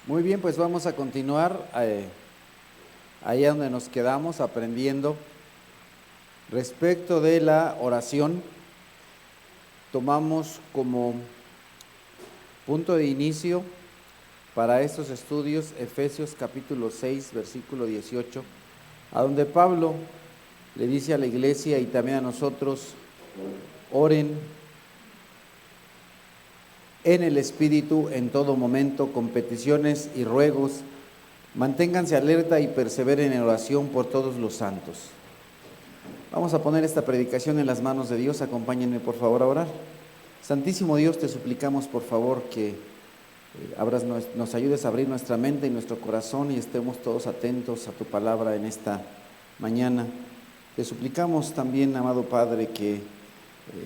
Muy bien, pues vamos a continuar allá donde nos quedamos aprendiendo respecto de la oración. Tomamos como punto de inicio para estos estudios Efesios capítulo 6, versículo 18, a donde Pablo le dice a la iglesia y también a nosotros: oren en el Espíritu en todo momento, con peticiones y ruegos. Manténganse alerta y perseveren en oración por todos los santos. Vamos a poner esta predicación en las manos de Dios. Acompáñenme por favor a orar. Santísimo Dios, te suplicamos por favor que nos ayudes a abrir nuestra mente y nuestro corazón y estemos todos atentos a tu palabra en esta mañana. Te suplicamos también, amado Padre, que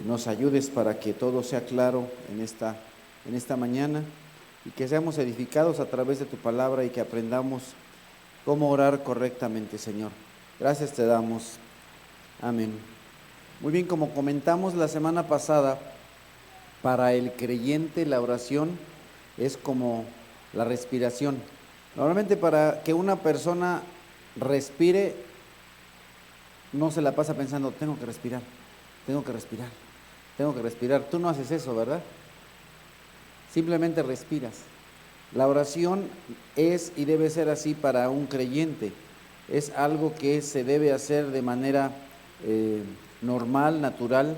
nos ayudes para que todo sea claro en esta mañana y que seamos edificados a través de tu palabra y que aprendamos cómo orar correctamente, Señor. Gracias te damos. Amén. Muy bien, como comentamos la semana pasada, para el creyente la oración es como la respiración. Normalmente para que una persona respire, no se la pasa pensando, tengo que respirar, tengo que respirar, tengo que respirar. Tú no haces eso, ¿verdad? Simplemente respiras. La oración es y debe ser así para un creyente. Es algo que se debe hacer de manera normal, natural,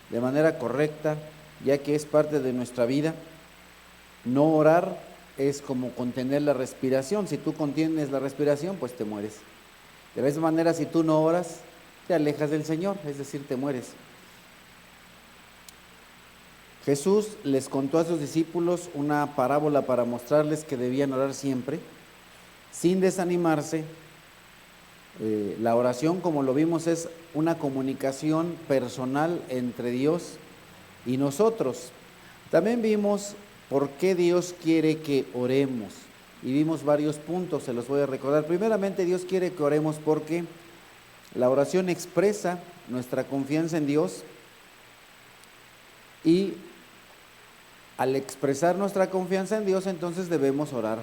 de manera correcta, ya que es parte de nuestra vida. No orar es como contener la respiración. Si tú contienes la respiración, pues te mueres. De la misma manera, si tú no oras, te alejas del Señor, es decir, te mueres. Jesús les contó a sus discípulos una parábola para mostrarles que debían orar siempre, sin desanimarse. La oración, como lo vimos, es una comunicación personal entre Dios y nosotros. También vimos por qué Dios quiere que oremos y vimos varios puntos, se los voy a recordar. Primeramente, Dios quiere que oremos porque la oración expresa nuestra confianza en Dios y al expresar nuestra confianza en Dios, entonces debemos orar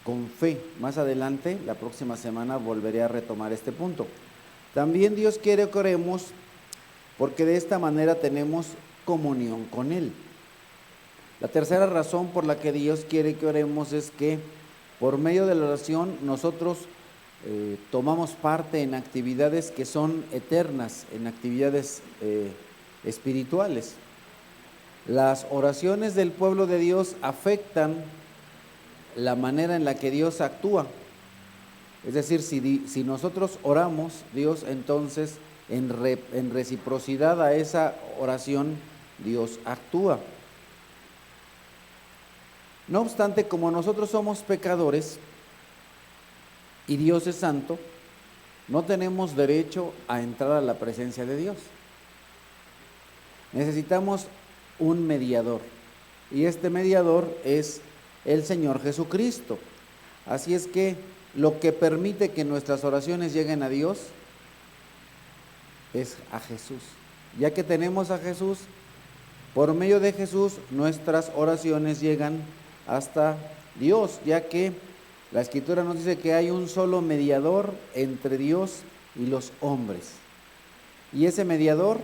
con fe. Más adelante, la próxima semana, volveré a retomar este punto. También Dios quiere que oremos porque de esta manera tenemos comunión con Él. La tercera razón por la que Dios quiere que oremos es que por medio de la oración nosotros tomamos parte en actividades que son eternas, en actividades espirituales. Las oraciones del pueblo de Dios afectan la manera en la que Dios actúa. Es decir, si nosotros oramos, Dios entonces en reciprocidad a esa oración, Dios actúa. No obstante, como nosotros somos pecadores y Dios es santo, no tenemos derecho a entrar a la presencia de Dios. Necesitamos un mediador, y este mediador es el Señor Jesucristo. Así es que lo que permite que nuestras oraciones lleguen a Dios es a Jesús. Ya que tenemos a Jesús, por medio de Jesús nuestras oraciones llegan hasta Dios, ya que la Escritura nos dice que hay un solo mediador entre Dios y los hombres. Y ese mediador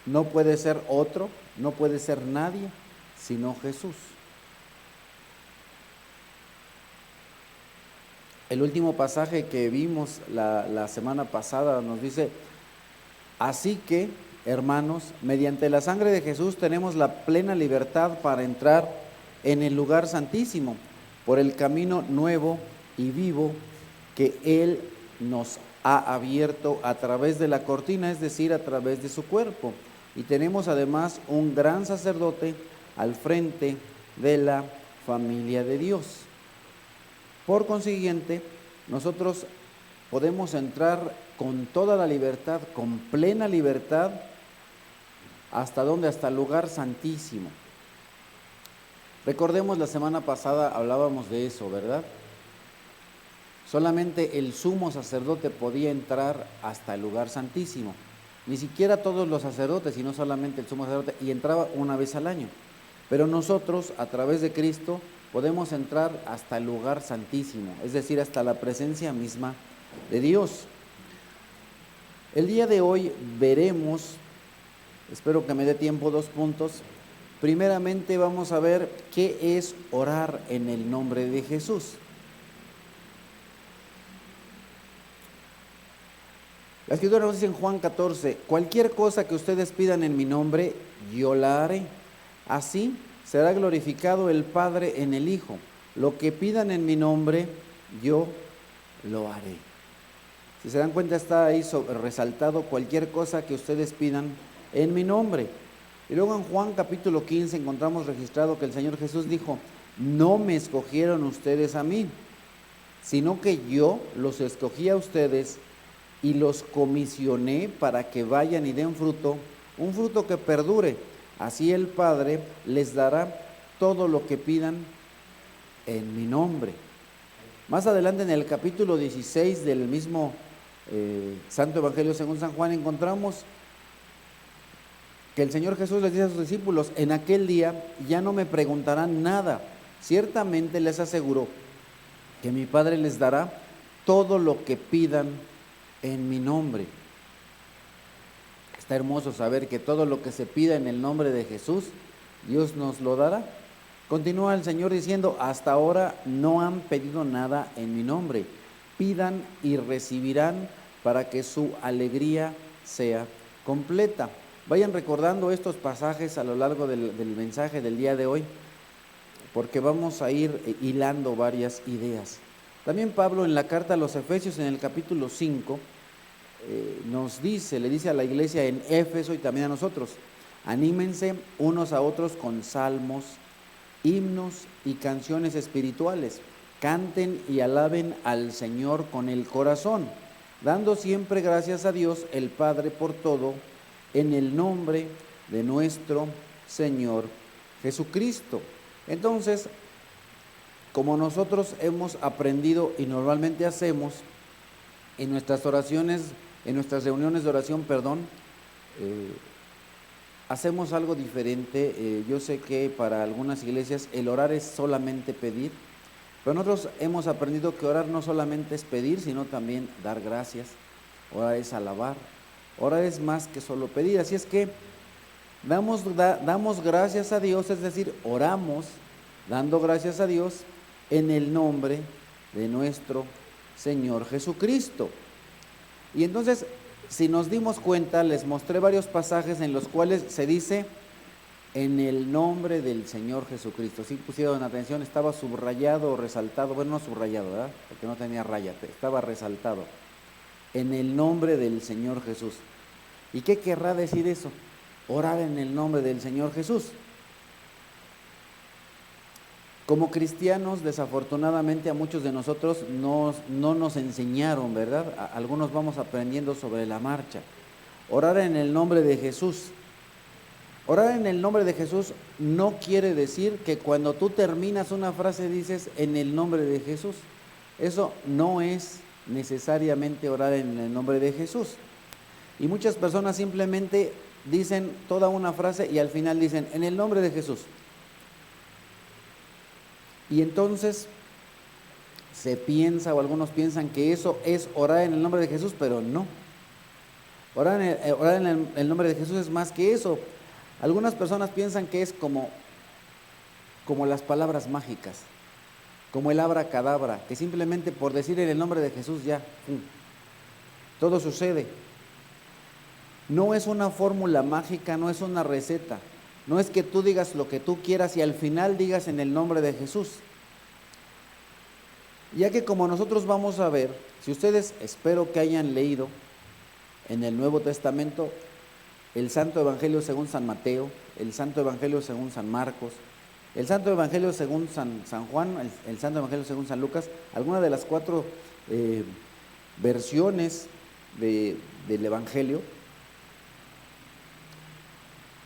no puede ser otro, no puede ser nadie, sino Jesús. El último pasaje que vimos la semana pasada nos dice: así que, hermanos, mediante la sangre de Jesús tenemos la plena libertad para entrar en el lugar santísimo, por el camino nuevo y vivo que Él nos ha abierto a través de la cortina, es decir, a través de su cuerpo. Y tenemos además un gran sacerdote al frente de la familia de Dios. Por consiguiente, nosotros podemos entrar con toda la libertad, con plena libertad, ¿hasta dónde? Hasta el lugar santísimo. Recordemos, la semana pasada hablábamos de eso, ¿verdad? Solamente el sumo sacerdote podía entrar hasta el lugar santísimo. Ni siquiera todos los sacerdotes, sino solamente el sumo sacerdote, y entraba una vez al año. Pero nosotros, a través de Cristo, podemos entrar hasta el lugar santísimo, es decir, hasta la presencia misma de Dios. El día de hoy veremos, espero que me dé tiempo, 2 puntos. Primeramente vamos a ver qué es orar en el nombre de Jesús. La Escritura nos dice en Juan 14, cualquier cosa que ustedes pidan en mi nombre, yo la haré. Así será glorificado el Padre en el Hijo. Lo que pidan en mi nombre, yo lo haré. Si se dan cuenta, está ahí resaltado cualquier cosa que ustedes pidan en mi nombre. Y luego en Juan capítulo 15 encontramos registrado que el Señor Jesús dijo, no me escogieron ustedes a mí, sino que yo los escogí a ustedes y los comisioné para que vayan y den fruto, un fruto que perdure. Así el Padre les dará todo lo que pidan en mi nombre. Más adelante en el capítulo 16 del mismo Santo Evangelio según San Juan encontramos que el Señor Jesús les dice a sus discípulos, en aquel día ya no me preguntarán nada, ciertamente les aseguro que mi Padre les dará todo lo que pidan en mi nombre. Está hermoso saber que todo lo que se pida en el nombre de Jesús, Dios nos lo dará. Continúa el Señor diciendo, hasta ahora no han pedido nada en mi nombre. Pidan y recibirán para que su alegría sea completa. Vayan recordando estos pasajes a lo largo del mensaje del día de hoy, porque vamos a ir hilando varias ideas. También Pablo en la carta a los Efesios en el capítulo 5 nos dice, le dice a la iglesia en Éfeso y también a nosotros, anímense unos a otros con salmos, himnos y canciones espirituales, canten y alaben al Señor con el corazón, dando siempre gracias a Dios el Padre por todo, en el nombre de nuestro Señor Jesucristo. Entonces, como nosotros hemos aprendido y normalmente hacemos en nuestras oraciones, en nuestras reuniones de oración, hacemos algo diferente. Yo sé que para algunas iglesias el orar es solamente pedir, pero nosotros hemos aprendido que orar no solamente es pedir, sino también dar gracias. Orar es alabar, orar es más que solo pedir. Así es que damos gracias a Dios, es decir, oramos dando gracias a Dios en el nombre de nuestro Señor Jesucristo. Y entonces, si nos dimos cuenta, les mostré varios pasajes en los cuales se dice en el nombre del Señor Jesucristo. Si pusieron atención, estaba subrayado o resaltado, bueno, no subrayado, ¿verdad? Porque no tenía raya, estaba resaltado. En el nombre del Señor Jesús. ¿Y qué querrá decir eso? Orar en el nombre del Señor Jesús. Como cristianos, desafortunadamente a muchos de nosotros no nos enseñaron, ¿verdad? Algunos vamos aprendiendo sobre la marcha. Orar en el nombre de Jesús. Orar en el nombre de Jesús no quiere decir que cuando tú terminas una frase dices en el nombre de Jesús. Eso no es necesariamente orar en el nombre de Jesús. Y muchas personas simplemente dicen toda una frase y al final dicen en el nombre de Jesús. Y entonces se piensa o algunos piensan que eso es orar en el nombre de Jesús, pero no. Orar en el nombre de Jesús es más que eso. Algunas personas piensan que es como las palabras mágicas, como el abracadabra, que simplemente por decir en el nombre de Jesús ya, todo sucede. No es una fórmula mágica, no es una receta. No es que tú digas lo que tú quieras y al final digas en el nombre de Jesús. Ya que como nosotros vamos a ver, si ustedes espero que hayan leído en el Nuevo Testamento el Santo Evangelio según San Mateo, el Santo Evangelio según San Marcos, el Santo Evangelio según San Juan, el Santo Evangelio según San Lucas, alguna de las 4 versiones del Evangelio.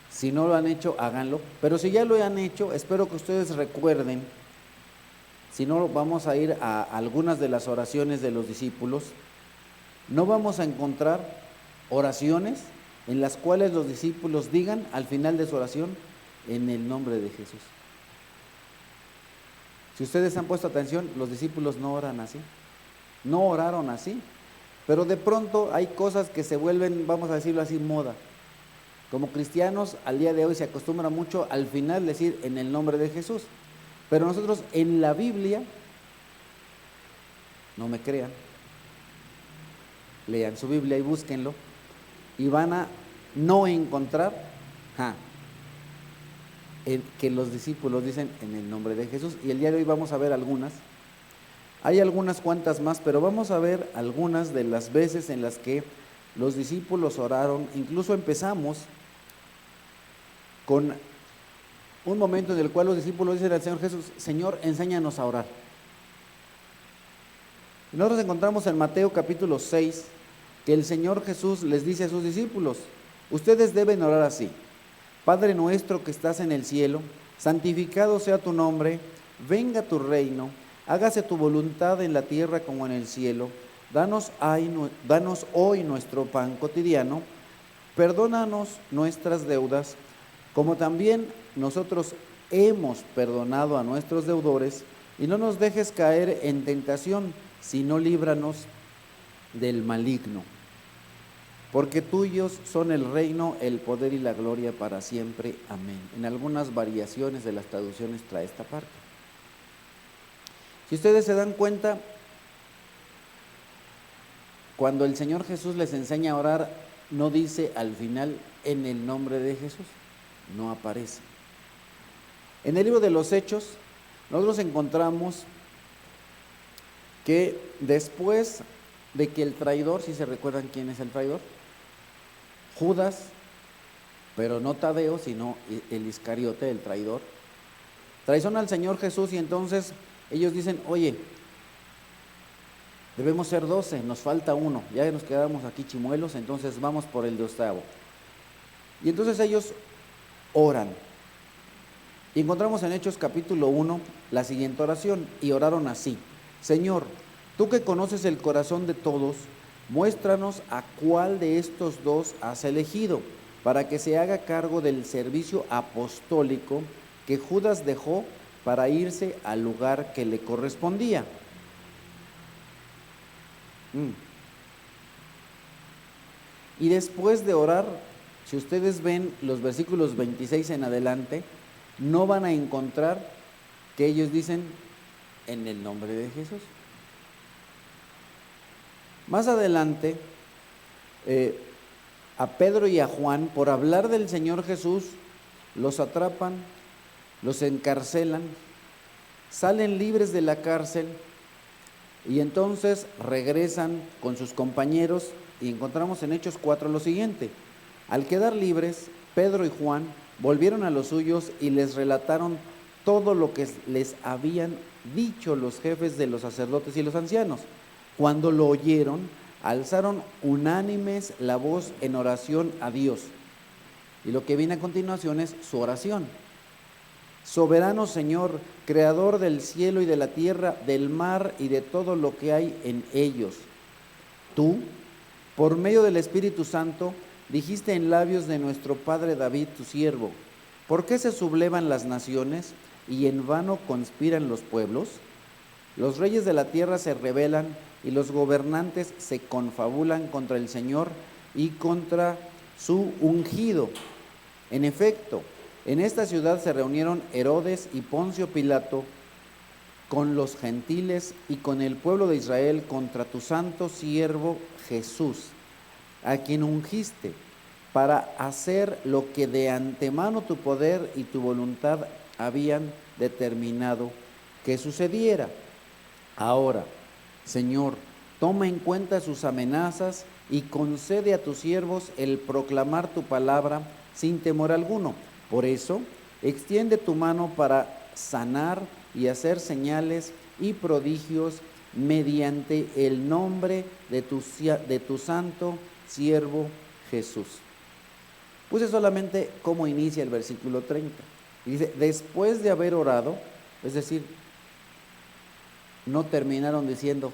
Si no lo han hecho, háganlo. Pero si ya lo han hecho, espero que ustedes recuerden. Si no, vamos a ir a algunas de las oraciones de los discípulos. No vamos a encontrar oraciones en las cuales los discípulos digan al final de su oración, en el nombre de Jesús. Si ustedes han puesto atención, los discípulos no oran así, no oraron así, pero de pronto hay cosas que se vuelven, vamos a decirlo así, moda. Como cristianos, al día de hoy se acostumbra mucho al final decir en el nombre de Jesús, pero nosotros en la Biblia, no me crean, lean su Biblia y búsquenlo, y van a no encontrar que los discípulos dicen en el nombre de Jesús. Y el día de hoy vamos a ver algunas. Hay algunas cuantas más, pero vamos a ver algunas de las veces en las que los discípulos oraron. Incluso empezamos con un momento en el cual los discípulos dicen al Señor Jesús: Señor, enséñanos a orar. Y nosotros encontramos en Mateo capítulo 6 que el Señor Jesús les dice a sus discípulos: ustedes deben orar así: Padre nuestro que estás en el cielo, santificado sea tu nombre, venga tu reino, hágase tu voluntad en la tierra como en el cielo. Danos hoy nuestro pan cotidiano, perdónanos nuestras deudas, como también nosotros hemos perdonado a nuestros deudores, y no nos dejes caer en tentación, sino líbranos del maligno. Porque tuyos son el reino, el poder y la gloria para siempre. Amén. En algunas variaciones de las traducciones trae esta parte. Si ustedes se dan cuenta, cuando el Señor Jesús les enseña a orar, no dice al final en el nombre de Jesús, no aparece. En el libro de los Hechos, nosotros encontramos que después de que el traidor, si se recuerdan quién es el traidor, Judas, pero no Tadeo, sino el Iscariote, el traidor, traiciona al Señor Jesús, y entonces ellos dicen: oye, debemos ser 12, nos falta uno, ya nos quedamos aquí chimuelos, entonces vamos por el de octavo. Y entonces ellos oran. Y encontramos en Hechos capítulo 1 la siguiente oración, y oraron así: Señor, tú que conoces el corazón de todos, muéstranos a cuál de estos dos has elegido, para que se haga cargo del servicio apostólico que Judas dejó para irse al lugar que le correspondía. Y después de orar, si ustedes ven los versículos 26 en adelante, no van a encontrar que ellos dicen en el nombre de Jesús. Más adelante, a Pedro y a Juan, por hablar del Señor Jesús, los atrapan, los encarcelan, salen libres de la cárcel, y entonces regresan con sus compañeros, y encontramos en Hechos 4 lo siguiente: al quedar libres, Pedro y Juan volvieron a los suyos y les relataron todo lo que les habían dicho los jefes de los sacerdotes y los ancianos. Cuando lo oyeron, alzaron unánimes la voz en oración a Dios. Y lo que viene a continuación es su oración: Soberano Señor, creador del cielo y de la tierra, del mar y de todo lo que hay en ellos. Tú, por medio del Espíritu Santo, dijiste en labios de nuestro padre David, tu siervo: ¿por qué se sublevan las naciones y en vano conspiran los pueblos? Los reyes de la tierra se rebelan y los gobernantes se confabulan contra el Señor y contra su ungido. En efecto, en esta ciudad se reunieron Herodes y Poncio Pilato con los gentiles y con el pueblo de Israel contra tu santo siervo Jesús, a quien ungiste para hacer lo que de antemano tu poder y tu voluntad habían determinado que sucediera. Ahora, Señor, toma en cuenta sus amenazas y concede a tus siervos el proclamar tu palabra sin temor alguno. Por eso, extiende tu mano para sanar y hacer señales y prodigios mediante el nombre de tu santo siervo Jesús. Puse solamente cómo inicia el versículo 30. Y dice: después de haber orado, es decir, no terminaron diciendo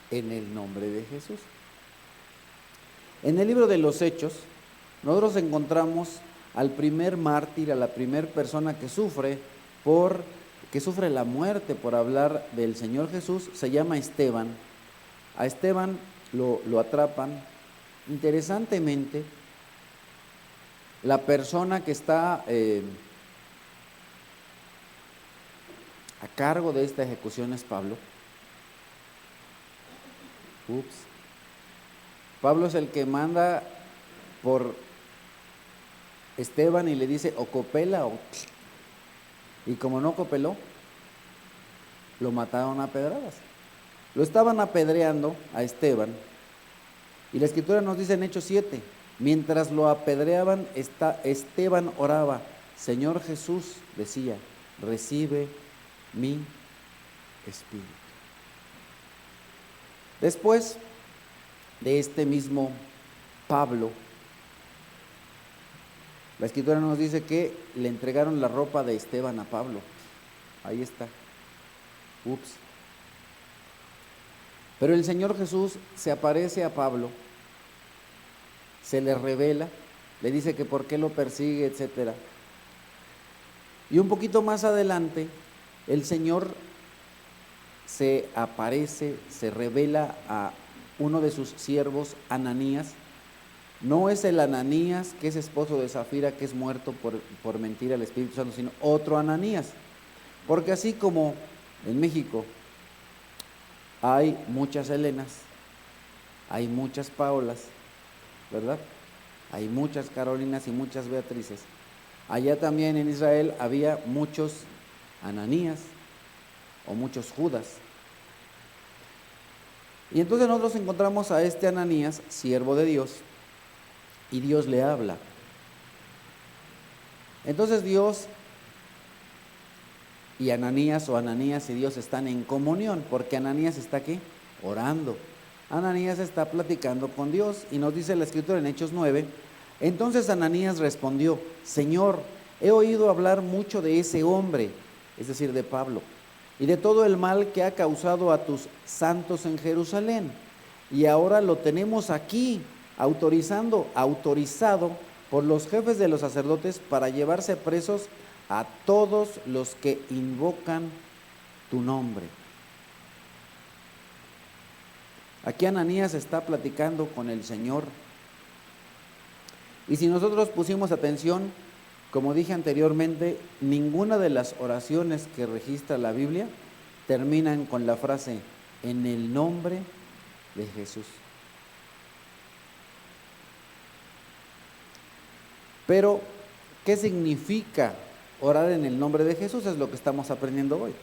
en el nombre de Jesús. En el libro de los Hechos, nosotros encontramos al primer mártir, a la primer persona que sufre la muerte por hablar del Señor Jesús, se llama Esteban. A Esteban lo atrapan. Interesantemente, la persona que está a cargo de esta ejecución es Pablo. Pablo es el que manda por Esteban y le dice o copela y como no copeló, lo mataron a pedradas. Lo estaban apedreando a Esteban y la escritura nos dice en Hechos 7, mientras lo apedreaban, Esteban oraba, Señor Jesús, decía, recibe mi espíritu. Después de este mismo Pablo, la escritura nos dice que le entregaron la ropa de Esteban a Pablo. Ahí está. Pero el Señor Jesús se aparece a Pablo, se le revela, le dice que por qué lo persigue, etcétera. Y un poquito más adelante, el Señor se aparece, se revela a uno de sus siervos, Ananías. No es el Ananías que es esposo de Zafira, que es muerto por mentir al Espíritu Santo, sino otro Ananías. Porque así como en México hay muchas Helenas, hay muchas Paolas, ¿verdad? Hay muchas Carolinas y muchas Beatrices. Allá también en Israel había muchos Ananías o muchos Judas. Y entonces nosotros encontramos a este Ananías, siervo de Dios, y Dios le habla. Entonces Dios y Ananías y Dios están en comunión, porque Ananías está aquí orando. Ananías está platicando con Dios y nos dice la escritura en Hechos 9, entonces Ananías respondió, Señor, he oído hablar mucho de ese hombre, es decir, de Pablo, y de todo el mal que ha causado a tus santos en Jerusalén, y ahora lo tenemos aquí, autorizado por los jefes de los sacerdotes para llevarse presos a todos los que invocan tu nombre. Aquí Ananías está platicando con el Señor. Y si nosotros pusimos atención, como dije anteriormente, ninguna de las oraciones que registra la Biblia terminan con la frase, en el nombre de Jesús. Pero, ¿qué significa orar en el nombre de Jesús? Es lo que estamos aprendiendo hoy.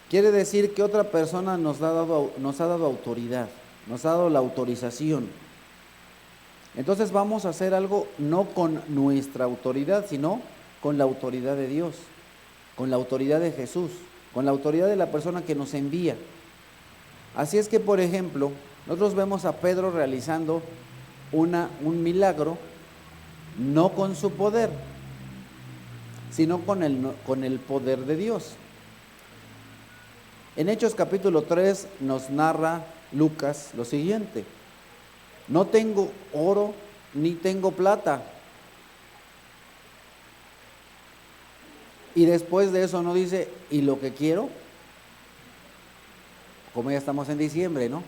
Quiere decir que otra persona nos ha dado autoridad, nos ha dado la autorización. Entonces vamos a hacer algo no con nuestra autoridad, sino con la autoridad de Dios, con la autoridad de Jesús, con la autoridad de la persona que nos envía. Así es que, por ejemplo, nosotros vemos a Pedro realizando un milagro, no con su poder, sino con el poder de Dios. En Hechos capítulo 3 nos narra Lucas lo siguiente, no tengo oro ni tengo plata. Y después de eso no dice, ¿y lo que quiero? Como ya estamos en diciembre, ¿no?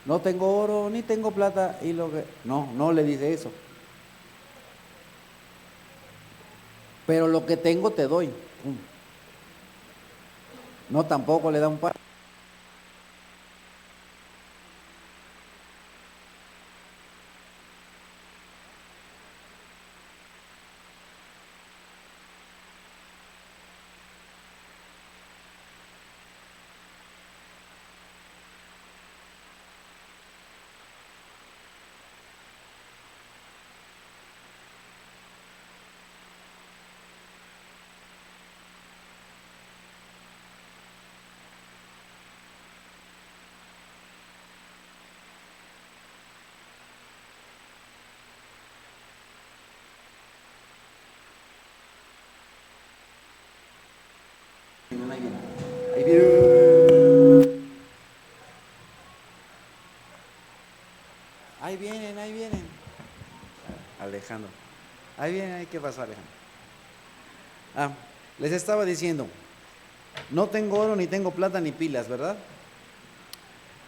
No tengo oro ni tengo plata y lo que... No le dice eso. Pero lo que tengo te doy. No, tampoco le da un par. Ahí vienen. Ahí vienen. Alejandro. Ahí viene, ¿qué pasó, Alejandro? Les estaba diciendo, no tengo oro, ni tengo plata, ni pilas, ¿verdad?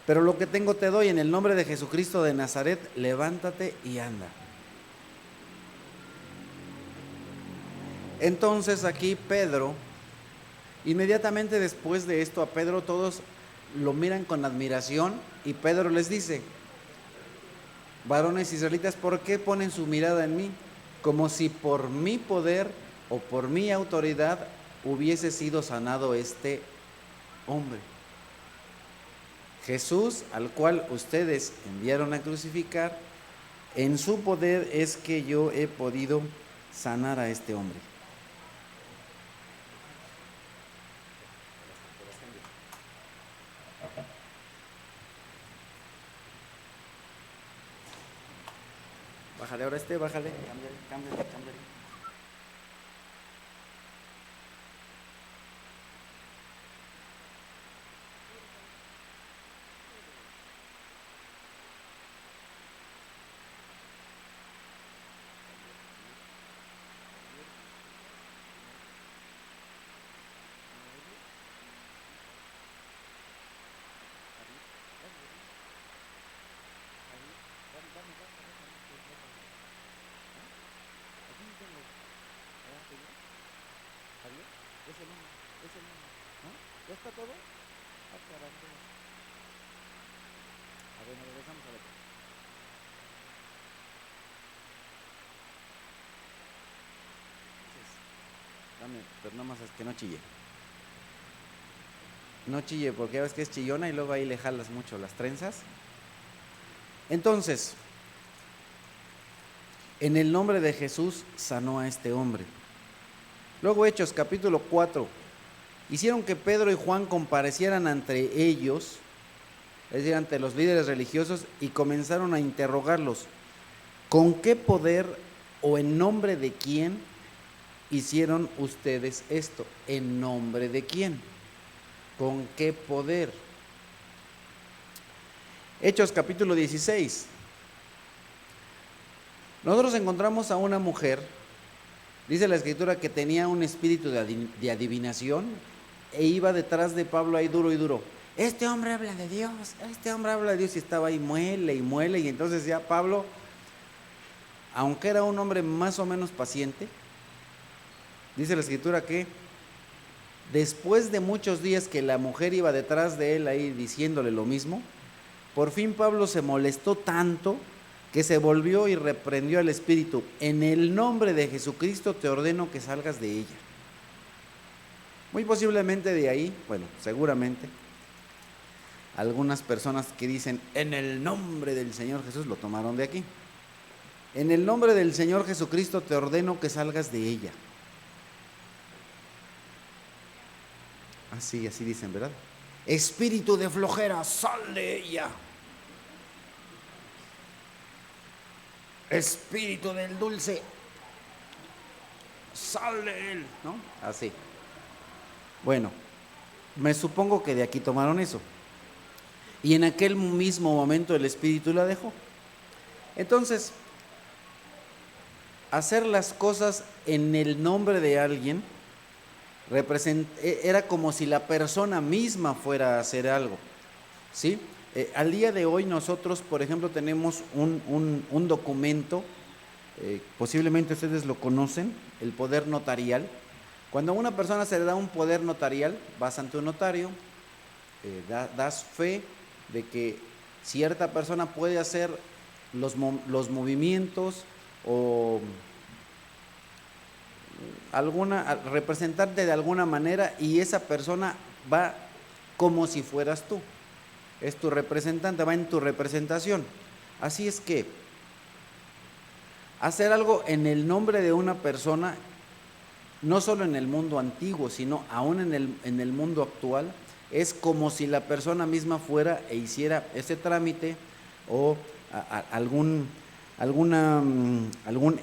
Pero lo que tengo te doy, en el nombre de Jesucristo de Nazaret, levántate y anda. Entonces aquí Pedro, inmediatamente después de esto, a Pedro todos lo miran con admiración y Pedro les dice: varones israelitas, ¿por qué ponen su mirada en mí? Como si por mi poder o por mi autoridad hubiese sido sanado este hombre. Jesús, al cual ustedes enviaron a crucificar, en su poder es que yo he podido sanar a este hombre. Bájale ahora bájale, cámbiale. ¿No? ¿Ya está todo? A ver, nos regresamos a ver. Dame, pero nada más es que no chille. No chille, porque ya ves que es chillona y luego ahí le jalas mucho las trenzas. Entonces, en el nombre de Jesús sanó a este hombre. Luego Hechos capítulo 4, hicieron que Pedro y Juan comparecieran ante ellos, es decir, ante los líderes religiosos, y comenzaron a interrogarlos: ¿con qué poder o en nombre de quién hicieron ustedes esto? ¿En nombre de quién? ¿Con qué poder? Hechos capítulo 16. Nosotros encontramos a una mujer, dice la escritura, que tenía un espíritu de adivinación e iba detrás de Pablo ahí duro y duro. Este hombre habla de Dios, y estaba ahí muele, y entonces ya Pablo, aunque era un hombre más o menos paciente, dice la escritura que después de muchos días que la mujer iba detrás de él ahí diciéndole lo mismo, por fin Pablo se molestó tanto que se volvió y reprendió al espíritu: en el nombre de Jesucristo te ordeno que salgas de ella. Muy posiblemente de ahí, bueno, seguramente, algunas personas que dicen en el nombre del Señor Jesús lo tomaron de aquí. En el nombre del Señor Jesucristo te ordeno que salgas de ella. Así dicen, ¿verdad? Espíritu de flojera, sal de ella. Espíritu del dulce, sal de él, ¿no? Así. Bueno, me supongo que de aquí tomaron eso. Y en aquel mismo momento el espíritu la dejó. Entonces, hacer las cosas en el nombre de alguien era como si la persona misma fuera a hacer algo, ¿sí? Al día de hoy nosotros, por ejemplo, tenemos un documento, posiblemente ustedes lo conocen, el poder notarial. Cuando a una persona se le da un poder notarial, vas ante un notario, das fe de que cierta persona puede hacer los movimientos o representarte de alguna manera, y esa persona va como si fueras tú. Es tu representante, va en tu representación. Así es que hacer algo en el nombre de una persona, no solo en el mundo antiguo, sino aún en el mundo actual, es como si la persona misma fuera e hiciera ese trámite o algún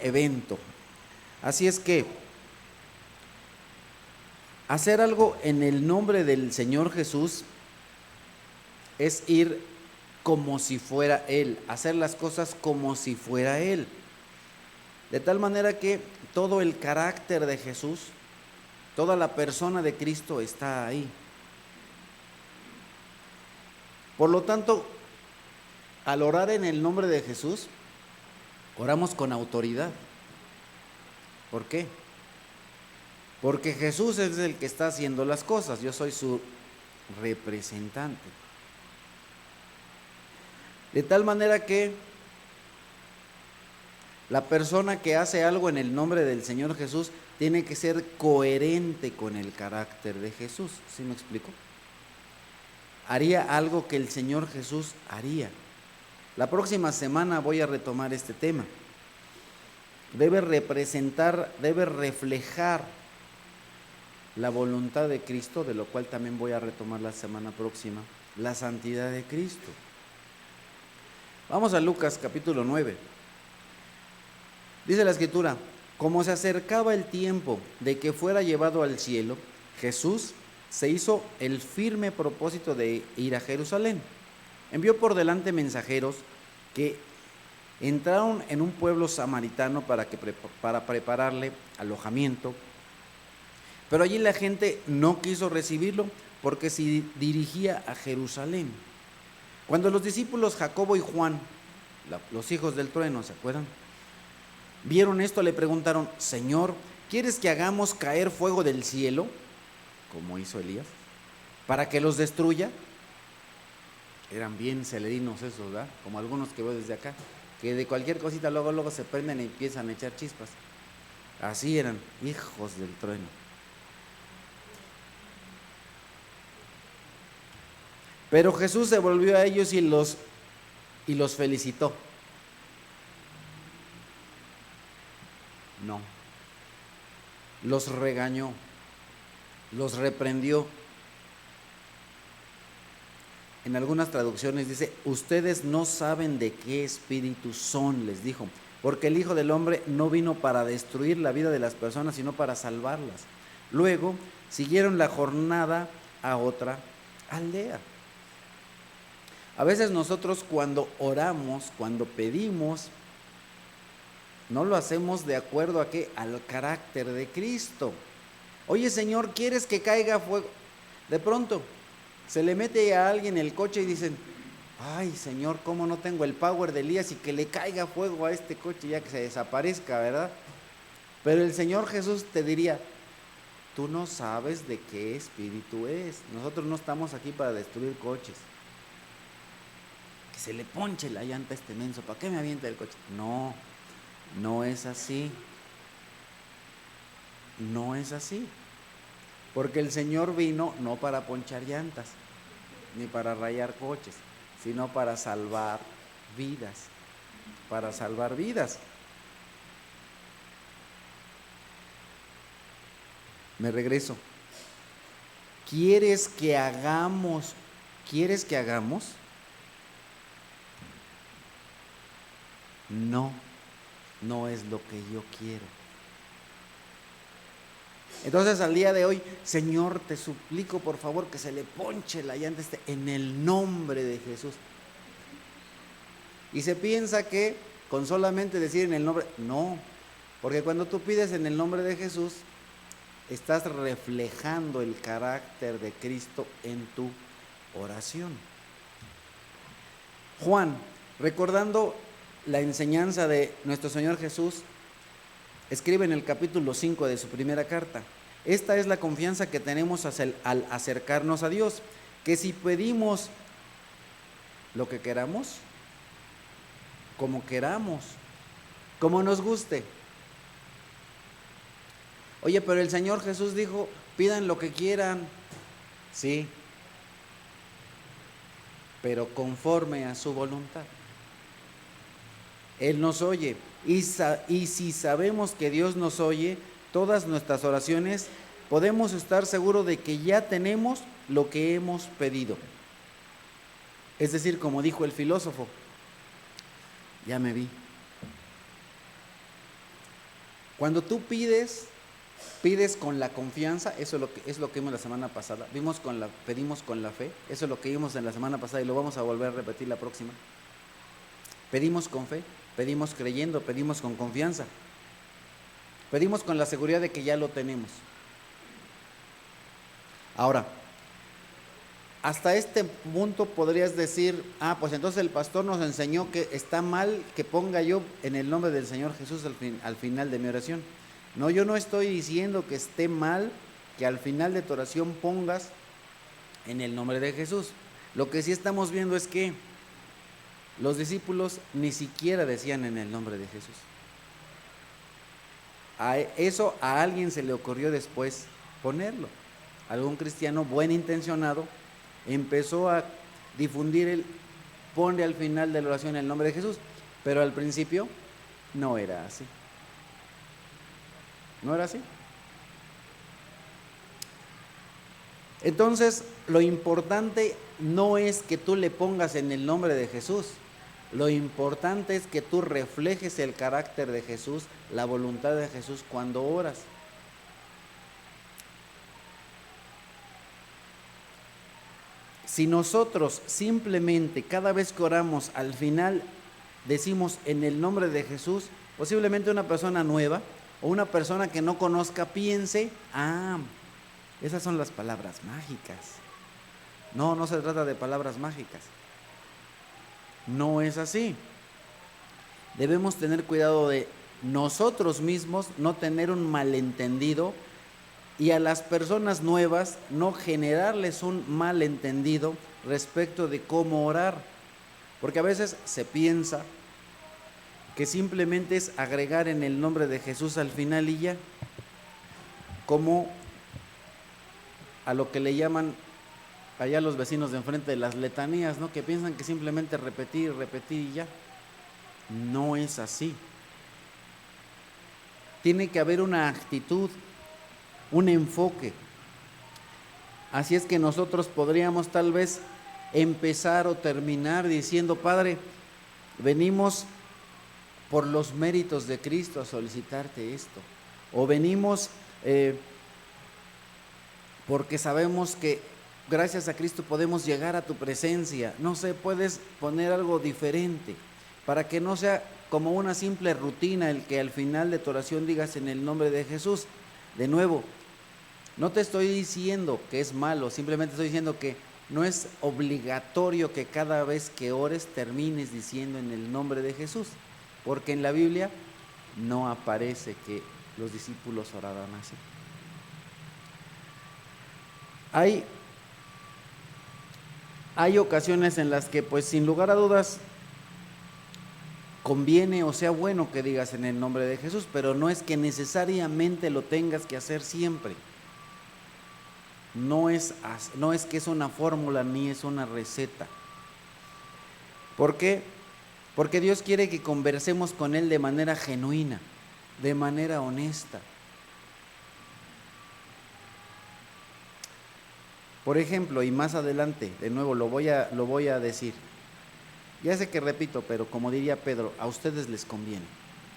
evento. Así es que hacer algo en el nombre del Señor Jesús es ir como si fuera Él, hacer las cosas como si fuera Él. De tal manera que todo el carácter de Jesús, toda la persona de Cristo está ahí. Por lo tanto, al orar en el nombre de Jesús, oramos con autoridad. ¿Por qué? Porque Jesús es el que está haciendo las cosas, yo soy su representante. De tal manera que la persona que hace algo en el nombre del Señor Jesús tiene que ser coherente con el carácter de Jesús. ¿Sí me explico? Haría algo que el Señor Jesús haría. La próxima semana voy a retomar este tema. Debe representar, debe reflejar la voluntad de Cristo, de lo cual también voy a retomar la semana próxima, la santidad de Cristo. Vamos a Lucas capítulo 9. Dice la Escritura: como se acercaba el tiempo de que fuera llevado al cielo, Jesús se hizo el firme propósito de ir a Jerusalén. Envió por delante mensajeros que entraron en un pueblo samaritano para prepararle alojamiento, pero allí la gente no quiso recibirlo porque se dirigía a Jerusalén. Cuando los discípulos Jacobo y Juan, los hijos del trueno, ¿se acuerdan?, vieron esto, le preguntaron: Señor, ¿quieres que hagamos caer fuego del cielo, como hizo Elías, para que los destruya? Eran bien celerinos esos, ¿verdad? Como algunos que veo desde acá, que de cualquier cosita luego se prenden y empiezan a echar chispas. Así eran, hijos del trueno. Pero Jesús se volvió a ellos y los felicitó. No, los regañó, los reprendió. En algunas traducciones dice: ustedes no saben de qué espíritu son, les dijo, porque el Hijo del Hombre no vino para destruir la vida de las personas, sino para salvarlas. Luego siguieron la jornada a otra aldea. A veces nosotros cuando oramos, cuando pedimos, no lo hacemos de acuerdo a qué, al carácter de Cristo. Oye, Señor, ¿quieres que caiga fuego? De pronto se le mete a alguien el coche y dicen: ay, Señor, ¿cómo no tengo el power de Elías y que le caiga fuego a este coche ya que se desaparezca, ¿verdad? Pero el Señor Jesús te diría: tú no sabes de qué espíritu es. Nosotros no estamos aquí para destruir coches. Que se le ponche la llanta a este menso, ¿para qué me avienta el coche? No, no es así. No es así. Porque el Señor vino no para ponchar llantas, ni para rayar coches, sino para salvar vidas. Para salvar vidas. Me regreso. ¿Quieres que hagamos? ¿Quieres que hagamos? No, no es lo que yo quiero. Entonces al día de hoy: Señor, te suplico por favor que se le ponche la llanta en el nombre de Jesús. Y se piensa que con solamente decir en el nombre, no, porque cuando tú pides en el nombre de Jesús, estás reflejando el carácter de Cristo en tu oración. Juan, recordando la enseñanza de nuestro Señor Jesús, escribe en el capítulo 5 de su primera carta: esta es la confianza que tenemos al acercarnos a Dios, que si pedimos lo que queramos, como queramos, como nos guste. Oye, pero el Señor Jesús dijo: pidan lo que quieran. Sí, pero conforme a su voluntad. Él nos oye, y si sabemos que Dios nos oye todas nuestras oraciones, podemos estar seguros de que ya tenemos lo que hemos pedido. Es decir, como dijo el filósofo: ya me vi. Cuando tú pides con la confianza, eso es lo que vimos la semana pasada. Pedimos con la fe, eso es lo que vimos en la semana pasada y lo vamos a volver a repetir la próxima. Pedimos con fe, pedimos creyendo, pedimos con confianza. Pedimos con la seguridad de que ya lo tenemos. Ahora, hasta este punto podrías decir, pues entonces el pastor nos enseñó que está mal que ponga yo en el nombre del Señor Jesús al final de mi oración. No, yo no estoy diciendo que esté mal que al final de tu oración pongas en el nombre de Jesús. Lo que sí estamos viendo es que los discípulos ni siquiera decían en el nombre de Jesús. Eso a alguien se le ocurrió después ponerlo. Algún cristiano buen intencionado empezó a difundir ponle al final de la oración el nombre de Jesús, pero al principio no era así. ¿No era así? Entonces, lo importante no es que tú le pongas en el nombre de Jesús. Lo importante es que tú reflejes el carácter de Jesús, la voluntad de Jesús cuando oras. Si nosotros simplemente cada vez que oramos al final decimos en el nombre de Jesús, posiblemente una persona nueva o una persona que no conozca piense, esas son las palabras mágicas. No, no se trata de palabras mágicas. No es así. Debemos tener cuidado de nosotros mismos no tener un malentendido y a las personas nuevas no generarles un malentendido respecto de cómo orar. Porque a veces se piensa que simplemente es agregar en el nombre de Jesús al final y ya, como a lo que le llaman allá los vecinos de enfrente de las letanías, ¿no? Que piensan que simplemente repetir y ya. No es así. Tiene que haber una actitud, un enfoque. Así es que nosotros podríamos tal vez empezar o terminar diciendo: Padre, venimos por los méritos de Cristo a solicitarte esto. O venimos porque sabemos que gracias a Cristo podemos llegar a tu presencia. No sé, puedes poner algo diferente para que no sea como una simple rutina el que al final de tu oración digas en el nombre de Jesús. De nuevo, no te estoy diciendo que es malo, simplemente estoy diciendo que no es obligatorio que cada vez que ores termines diciendo en el nombre de Jesús, porque en la Biblia no aparece que los discípulos oraran así. Hay ocasiones en las que, pues sin lugar a dudas, conviene o sea bueno que digas en el nombre de Jesús, pero no es que necesariamente lo tengas que hacer siempre. No es que es una fórmula ni es una receta. ¿Por qué? Porque Dios quiere que conversemos con Él de manera genuina, de manera honesta. Por ejemplo, y más adelante, de nuevo lo voy a decir. Ya sé que repito, pero como diría Pedro, a ustedes les conviene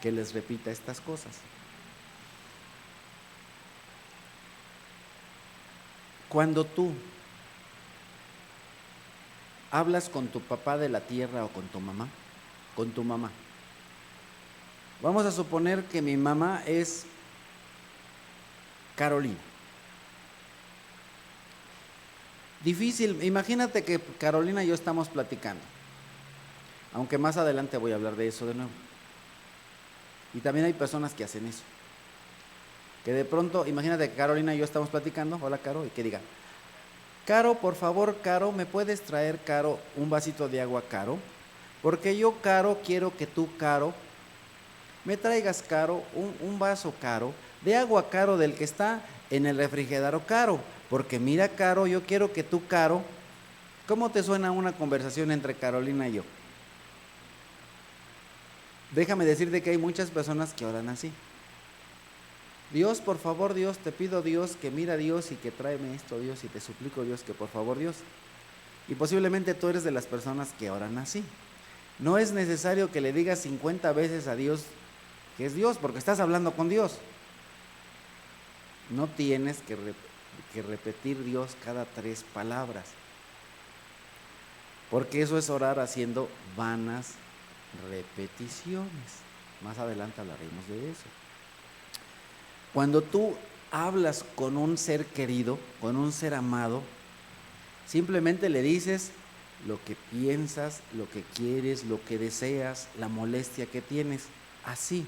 que les repita estas cosas. Cuando tú hablas con tu papá de la tierra o con tu mamá, vamos a suponer que mi mamá es Carolina. Difícil, imagínate que Carolina y yo estamos platicando, aunque más adelante voy a hablar de eso de nuevo. Y también hay personas que hacen eso, que de pronto, imagínate que Carolina y yo estamos platicando, hola Caro, y que diga: Caro, por favor, Caro, ¿me puedes traer, Caro, un vasito de agua, Caro? Porque yo, Caro, quiero que tú, Caro, me traigas, Caro, un vaso, Caro, de agua, Caro, del que está en el refrigerador, Caro. Porque mira, Caro, yo quiero que tú, Caro. ¿Cómo te suena una conversación entre Carolina y yo? Déjame decirte que hay muchas personas que oran así. Dios, por favor, Dios, te pido, Dios, que mira, Dios, y que tráeme esto, Dios, y te suplico, Dios, que por favor, Dios. Y posiblemente tú eres de las personas que oran así. No es necesario que le digas 50 veces a Dios que es Dios, porque estás hablando con Dios. No tienes que repetir Dios cada 3 palabras, porque eso es orar haciendo vanas repeticiones. Más adelante hablaremos de eso. Cuando tú hablas con un ser querido, con un ser amado, simplemente le dices lo que piensas, lo que quieres, lo que deseas, la molestia que tienes, así.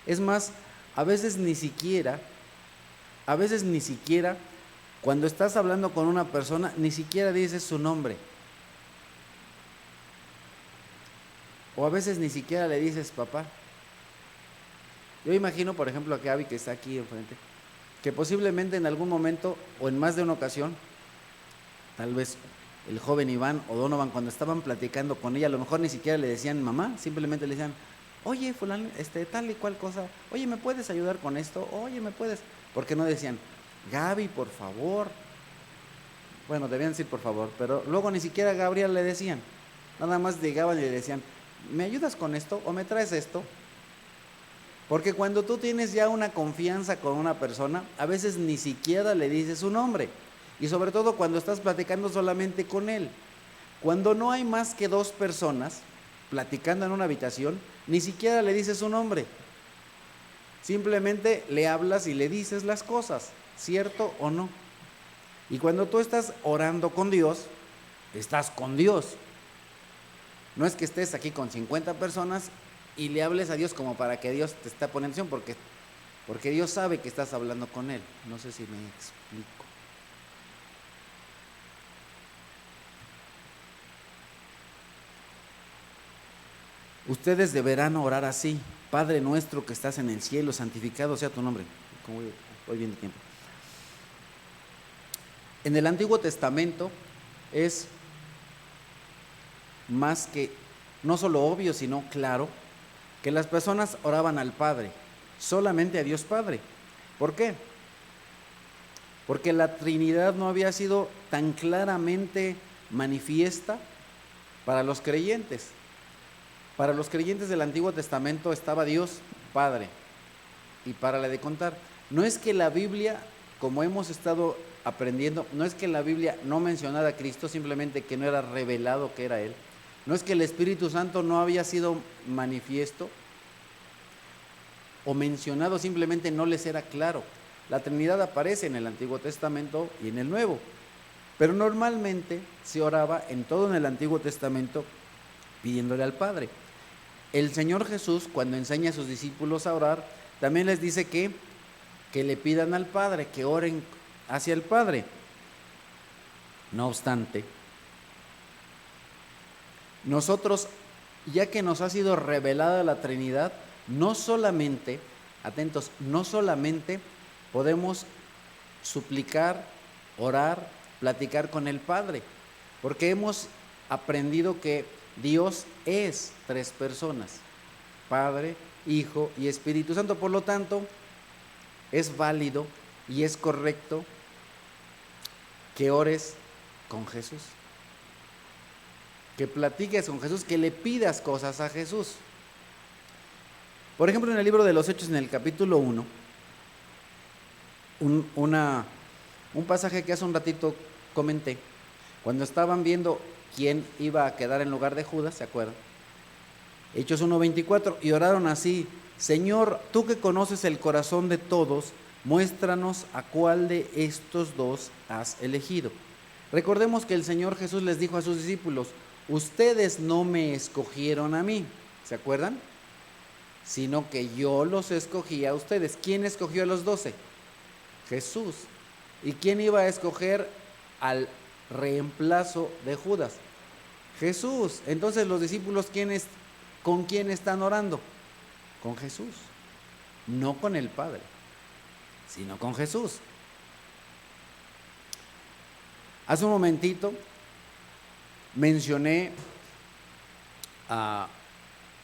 Es más, a veces ni siquiera, cuando estás hablando con una persona, ni siquiera dices su nombre. O a veces ni siquiera le dices papá. Yo imagino, por ejemplo, a Gaby, que está aquí enfrente, que posiblemente en algún momento o en más de una ocasión, tal vez el joven Iván o Donovan, cuando estaban platicando con ella, a lo mejor ni siquiera le decían mamá, simplemente le decían, oye, fulano, tal y cual cosa, oye, ¿me puedes ayudar con esto? Oye, ¿me puedes? Porque no decían, Gaby, por favor. Bueno, debían decir por favor, pero luego ni siquiera a Gabriel le decían. Nada más llegaban y le decían, ¿me ayudas con esto o me traes esto? Porque cuando tú tienes ya una confianza con una persona, a veces ni siquiera le dices su nombre. Y sobre todo cuando estás platicando solamente con él. Cuando no hay más que dos personas platicando en una habitación, ni siquiera le dices su nombre. Simplemente le hablas y le dices las cosas, ¿cierto o no? Y cuando tú estás orando con Dios, estás con Dios. No es que estés aquí con 50 personas y le hables a Dios como para que Dios te esté poniendo atención, porque Dios sabe que estás hablando con Él. No sé si me explico. Ustedes deberán orar así: Padre nuestro que estás en el cielo, santificado sea tu nombre. Como voy bien de tiempo. En el Antiguo Testamento es más que no solo obvio, sino claro, que las personas oraban al Padre, solamente a Dios Padre. ¿Por qué? Porque la Trinidad no había sido tan claramente manifiesta para los creyentes. Para los creyentes del Antiguo Testamento estaba Dios Padre. Y para la de contar, no es que la Biblia, como hemos estado aprendiendo, no es que la Biblia no mencionara a Cristo, simplemente que no era revelado que era Él. No es que el Espíritu Santo no había sido manifiesto o mencionado, simplemente no les era claro. La Trinidad aparece en el Antiguo Testamento y en el Nuevo, pero normalmente se oraba en todo en el Antiguo Testamento pidiéndole al Padre. El Señor Jesús, cuando enseña a sus discípulos a orar, también les dice que le pidan al Padre, que oren hacia el Padre. No obstante, nosotros, ya que nos ha sido revelada la Trinidad, no solamente, atentos, no solamente podemos suplicar, orar, platicar con el Padre, porque hemos aprendido que Dios es tres personas: Padre, Hijo y Espíritu Santo. Por lo tanto, es válido y es correcto que ores con Jesús, que platiques con Jesús, que le pidas cosas a Jesús. Por ejemplo, en el libro de los Hechos, en el capítulo 1, un pasaje que hace un ratito comenté, cuando estaban viendo quién iba a quedar en lugar de Judas, ¿se acuerdan? Hechos 1:24, y oraron así: Señor, tú que conoces el corazón de todos, muéstranos a cuál de estos dos has elegido. Recordemos que el Señor Jesús les dijo a sus discípulos: ustedes no me escogieron a mí, ¿se acuerdan? Sino que yo los escogí a ustedes. ¿Quién escogió a los 12? Jesús. ¿Y quién iba a escoger al reemplazo de Judas? Jesús. Entonces los discípulos, ¿con quién están orando? Con Jesús. No con el Padre, sino con Jesús. Hace un momentito mencioné a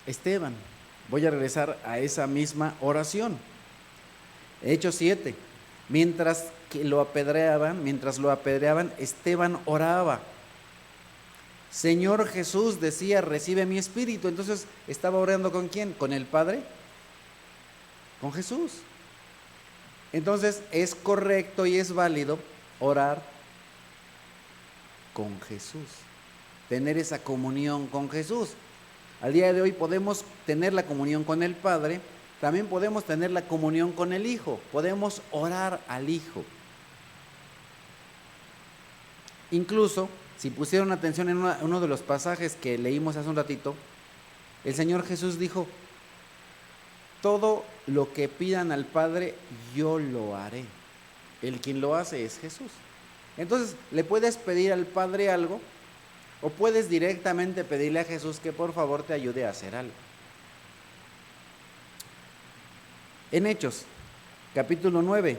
Esteban. Voy a regresar a esa misma oración. Hechos 7. Mientras lo apedreaban, Esteban oraba. Señor Jesús decía: recibe mi espíritu. Entonces, ¿estaba orando con quién? ¿Con el Padre? Con Jesús. Entonces, es correcto y es válido orar con Jesús, tener esa comunión con Jesús. Al día de hoy podemos tener la comunión con el Padre también podemos tener la comunión con el Hijo, podemos orar al Hijo. Incluso, si pusieron atención en uno de los pasajes que leímos hace un ratito, el Señor Jesús dijo: todo lo que pidan al Padre, yo lo haré. El quien lo hace es Jesús. Entonces, le puedes pedir al Padre algo, o puedes directamente pedirle a Jesús que por favor te ayude a hacer algo. En Hechos, capítulo 9,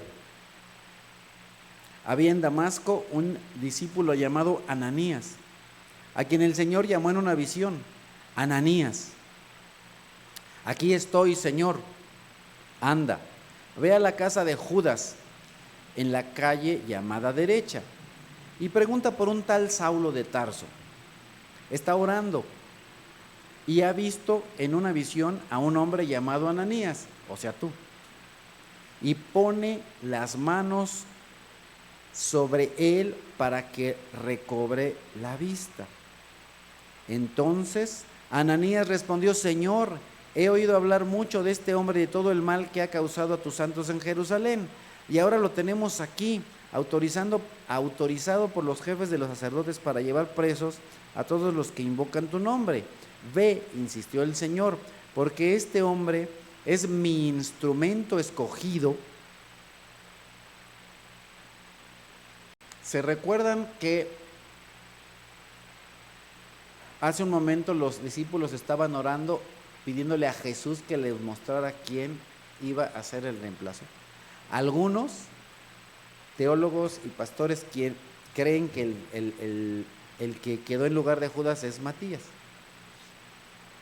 había en Damasco un discípulo llamado Ananías, a quien el Señor llamó en una visión: Ananías. Aquí estoy, Señor. Anda, ve a la casa de Judas, en la calle llamada Derecha, y pregunta por un tal Saulo de Tarso. Está orando y ha visto en una visión a un hombre llamado Ananías, o sea tú, y pone las manos sobre él para que recobre la vista. Entonces Ananías respondió: Señor, he oído hablar mucho de este hombre y de todo el mal que ha causado a tus santos en Jerusalén, y ahora lo tenemos aquí, autorizado por los jefes de los sacerdotes para llevar presos a todos los que invocan tu nombre. Ve, insistió el Señor, porque este hombre es mi instrumento escogido. ¿Se recuerdan que hace un momento los discípulos estaban orando, pidiéndole a Jesús que les mostrara quién iba a ser el reemplazo? Algunos teólogos y pastores creen que el que quedó en lugar de Judas es Matías.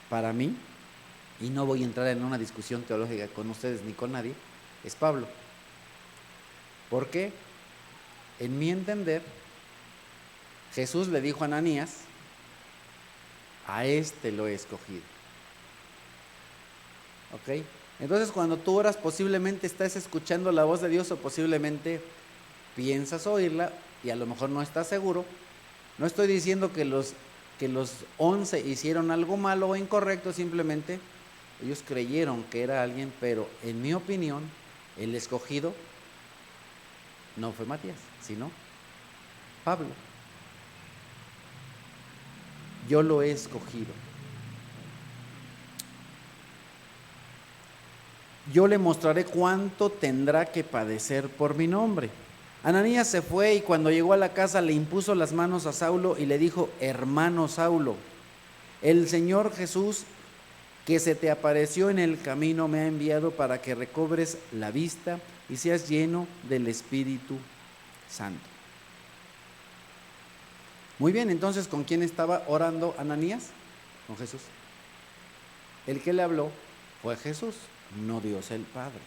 Para mí, y no voy a entrar en una discusión teológica con ustedes ni con nadie, es Pablo. ¿Por qué? En mi entender, Jesús le dijo a Ananías: a este lo he escogido. ¿Ok? Entonces, cuando tú oras, posiblemente estás escuchando la voz de Dios, o posiblemente piensas oírla y a lo mejor no estás seguro. No estoy diciendo que los 11 hicieron algo malo o incorrecto, simplemente ellos creyeron que era alguien, pero en mi opinión, el escogido no fue Matías, sino Pablo. Yo lo he escogido. Yo le mostraré cuánto tendrá que padecer por mi nombre. Ananías se fue y cuando llegó a la casa le impuso las manos a Saulo y le dijo: hermano Saulo, el Señor Jesús, que se te apareció en el camino, me ha enviado para que recobres la vista y seas lleno del Espíritu Santo. Muy bien, entonces, ¿con quién estaba orando Ananías? Con Jesús. El que le habló fue Jesús, no Dios el Padre.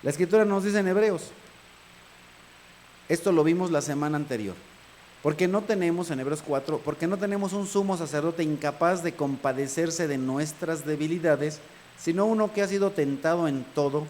La Escritura nos dice en Hebreos, esto lo vimos la semana anterior, porque no tenemos, en Hebreos 4, porque no tenemos un sumo sacerdote incapaz de compadecerse de nuestras debilidades, sino uno que ha sido tentado en todo,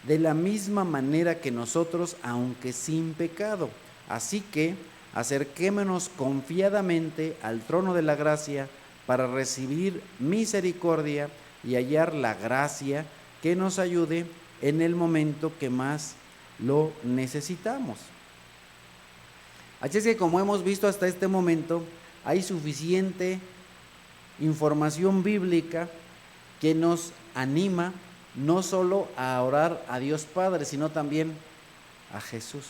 de la misma manera que nosotros, aunque sin pecado. Así que acerquémonos confiadamente al trono de la gracia para recibir misericordia y hallar la gracia que nos ayude en el momento que más lo necesitamos. Así es que, como hemos visto hasta este momento, hay suficiente información bíblica que nos anima no solo a orar a Dios Padre, sino también a Jesús.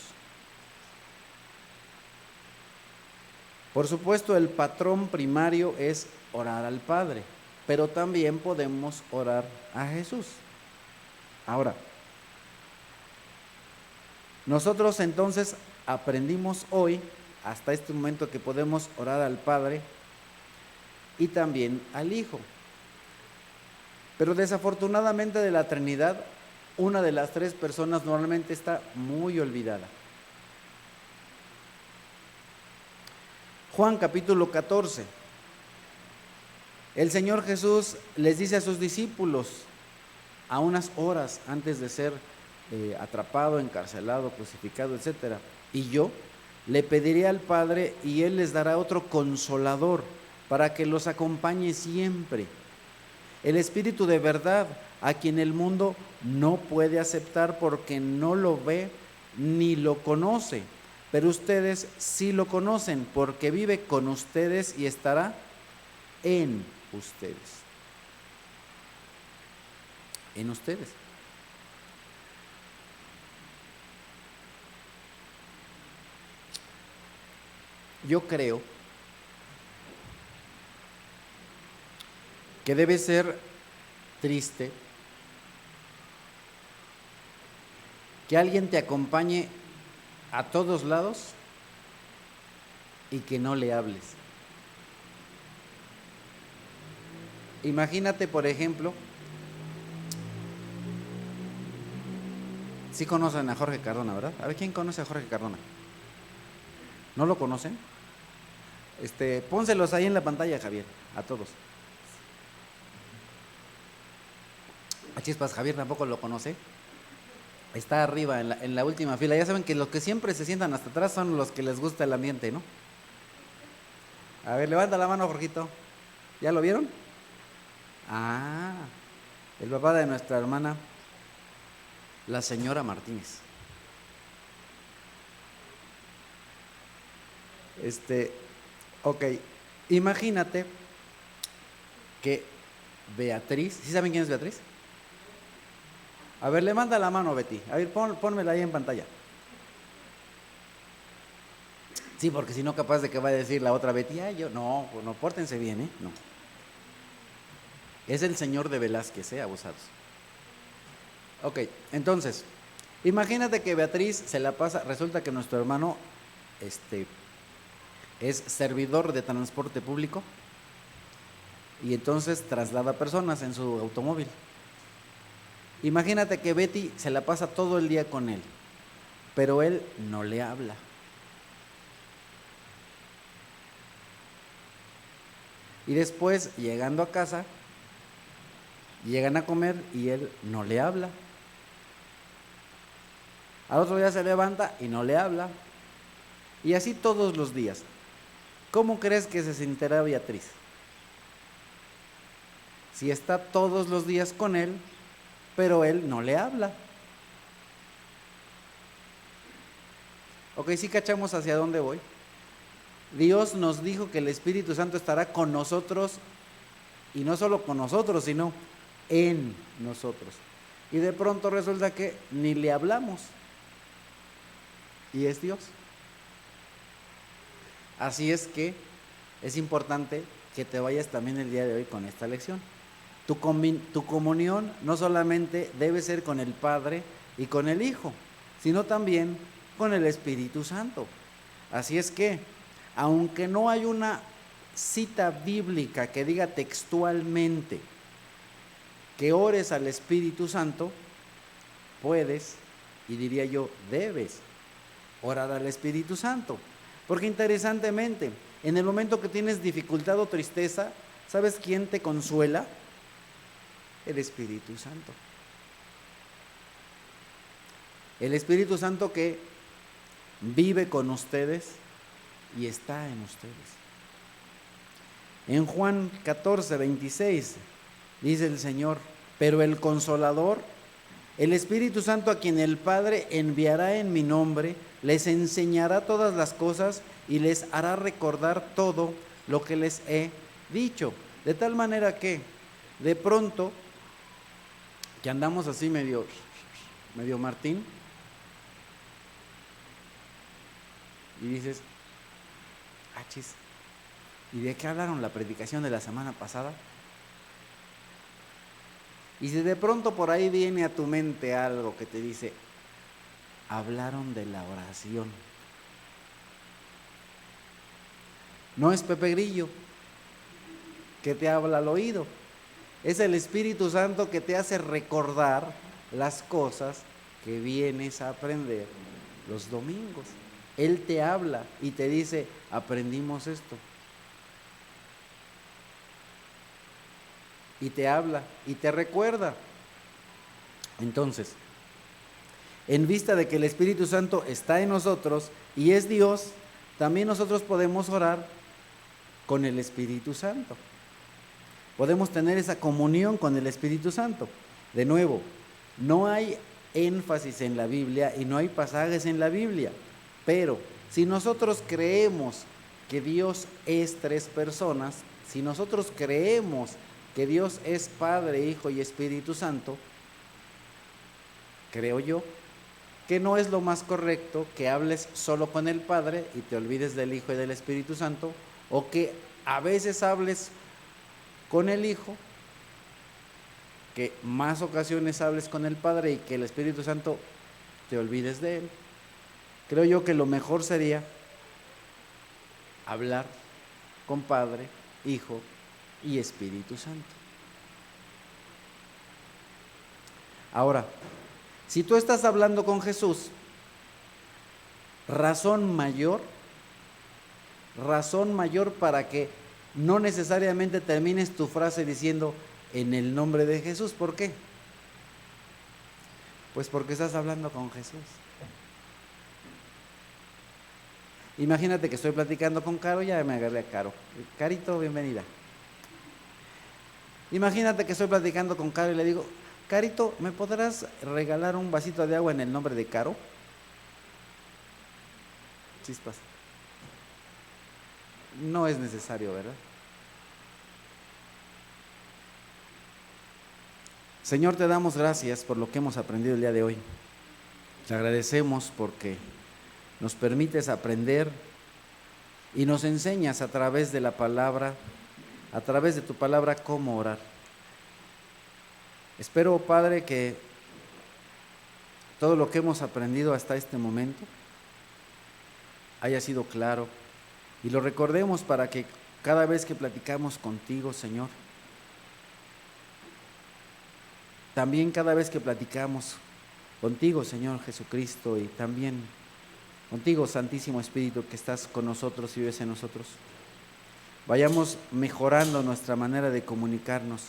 Por supuesto, el patrón primario es orar al Padre, pero también podemos orar a Jesús. Ahora, nosotros entonces aprendimos hoy, hasta este momento, que podemos orar al Padre y también al Hijo. Pero desafortunadamente de la Trinidad, una de las tres personas normalmente está muy olvidada. Juan capítulo 14. El Señor Jesús les dice a sus discípulos, a unas horas antes de ser atrapado, encarcelado, crucificado, etc. Y yo le pediré al Padre y Él les dará otro consolador para que los acompañe siempre. el Espíritu de verdad, a quien el mundo no puede aceptar porque no lo ve ni lo conoce. Pero ustedes sí lo conocen porque vive con ustedes y estará en ustedes. En ustedes. Yo creo que debe ser triste que alguien te acompañe a todos lados y que no le hables. Imagínate, por ejemplo, sí conocen a Jorge Cardona, ¿verdad? A ver, ¿quién conoce a Jorge Cardona? ¿No lo conocen? Pónselos ahí en la pantalla, Javier, a todos. A chispas, Javier tampoco lo conoce. Está arriba, en la última fila. Ya saben que los que siempre se sientan hasta atrás son los que les gusta el ambiente, ¿no? A ver, levanta la mano, Jorgito. ¿Ya lo vieron? Ah, el papá de nuestra hermana, la señora Martínez. Ok, imagínate que Beatriz, ¿sí saben quién es Beatriz? A ver, levanta la mano, Betty. A ver, pónmela ahí en pantalla. Sí, porque si no, capaz de que va a decir la otra Betty, no, pórtense bien, no. Es el señor de Velázquez, abusados. Ok, entonces, imagínate que Beatriz se la pasa, resulta que nuestro hermano, es servidor de transporte público y entonces traslada personas en su automóvil. Imagínate que Betty se la pasa todo el día con él, pero él no le habla. Y después, llegando a casa, llegan a comer y él no le habla. Al otro día se levanta y no le habla. Y así todos los días. ¿Cómo crees que se sentirá Beatriz? Si está todos los días con él, pero él no le habla. Ok, ¿sí cachamos hacia dónde voy? Dios nos dijo que el Espíritu Santo estará con nosotros, y no solo con nosotros, sino en nosotros. Y de pronto resulta que ni le hablamos, y es Dios. Así es que es importante que te vayas también el día de hoy con esta lección. Tu comunión no solamente debe ser con el Padre y con el Hijo, sino también con el Espíritu Santo. Así es que, aunque no hay una cita bíblica que diga textualmente que ores al Espíritu Santo, puedes, y diría yo, debes orar al Espíritu Santo. Porque interesantemente, en el momento que tienes dificultad o tristeza, ¿sabes quién te consuela? El Espíritu Santo. El Espíritu Santo que vive con ustedes y está en ustedes. En Juan 14, 26 dice el Señor: pero el Consolador, el Espíritu Santo, a quien el Padre enviará en mi nombre, les enseñará todas las cosas y les hará recordar todo lo que les he dicho. De tal manera que de pronto que andamos así medio Martín, y dices, chis, ¿y de qué hablaron la predicación de la semana pasada? Y si de pronto por ahí viene a tu mente algo que te dice, hablaron de la oración. No es Pepe Grillo que te habla al oído, es el Espíritu Santo que te hace recordar las cosas que vienes a aprender los domingos. Él te habla y te dice, aprendimos esto. Y te habla y te recuerda. Entonces, en vista de que el Espíritu Santo está en nosotros y es Dios, también nosotros podemos orar con el Espíritu Santo. podemos tener esa comunión con el Espíritu Santo. De nuevo, no hay énfasis en la Biblia y no hay pasajes en la Biblia, pero si nosotros creemos que Dios es tres personas, si nosotros creemos que Dios es Padre, Hijo y Espíritu Santo, creo yo que no es lo más correcto que hables solo con el Padre y te olvides del Hijo y del Espíritu Santo, o que a veces hables con el Hijo, que más ocasiones hables con el Padre y que el Espíritu Santo te olvides de él. Creo yo que lo mejor sería hablar con Padre, Hijo y Espíritu Santo. Ahora, si tú estás hablando con Jesús, razón mayor para que no necesariamente termines tu frase diciendo en el nombre de Jesús. ¿Por qué? Pues porque estás hablando con Jesús. Imagínate que estoy platicando con Caro, ya me agarré a Caro. Carito, bienvenida. Imagínate que estoy platicando con Caro y le digo, Carito, ¿me podrás regalar un vasito de agua en el nombre de Caro? Chispas. No es necesario, ¿verdad? Señor, te damos gracias por lo que hemos aprendido el día de hoy. Te agradecemos porque nos permites aprender y nos enseñas a través de la palabra, a través de tu palabra, cómo orar. Espero, Padre, que todo lo que hemos aprendido hasta este momento haya sido claro y lo recordemos para que cada vez que platicamos contigo, Señor, también cada vez que platicamos contigo, Señor Jesucristo, y también contigo, Santísimo Espíritu, que estás con nosotros y vives en nosotros, vayamos mejorando nuestra manera de comunicarnos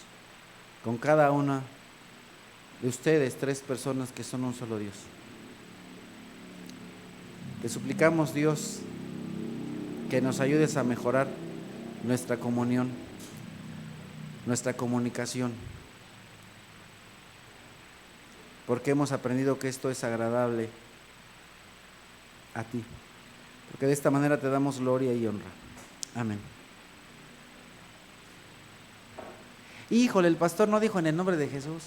con cada una de ustedes, tres personas que son un solo Dios. Te suplicamos, Dios, que nos ayudes a mejorar nuestra comunión, nuestra comunicación, porque hemos aprendido que esto es agradable a ti, porque de esta manera te damos gloria y honra. Amén. Híjole, el pastor no dijo en el nombre de Jesús.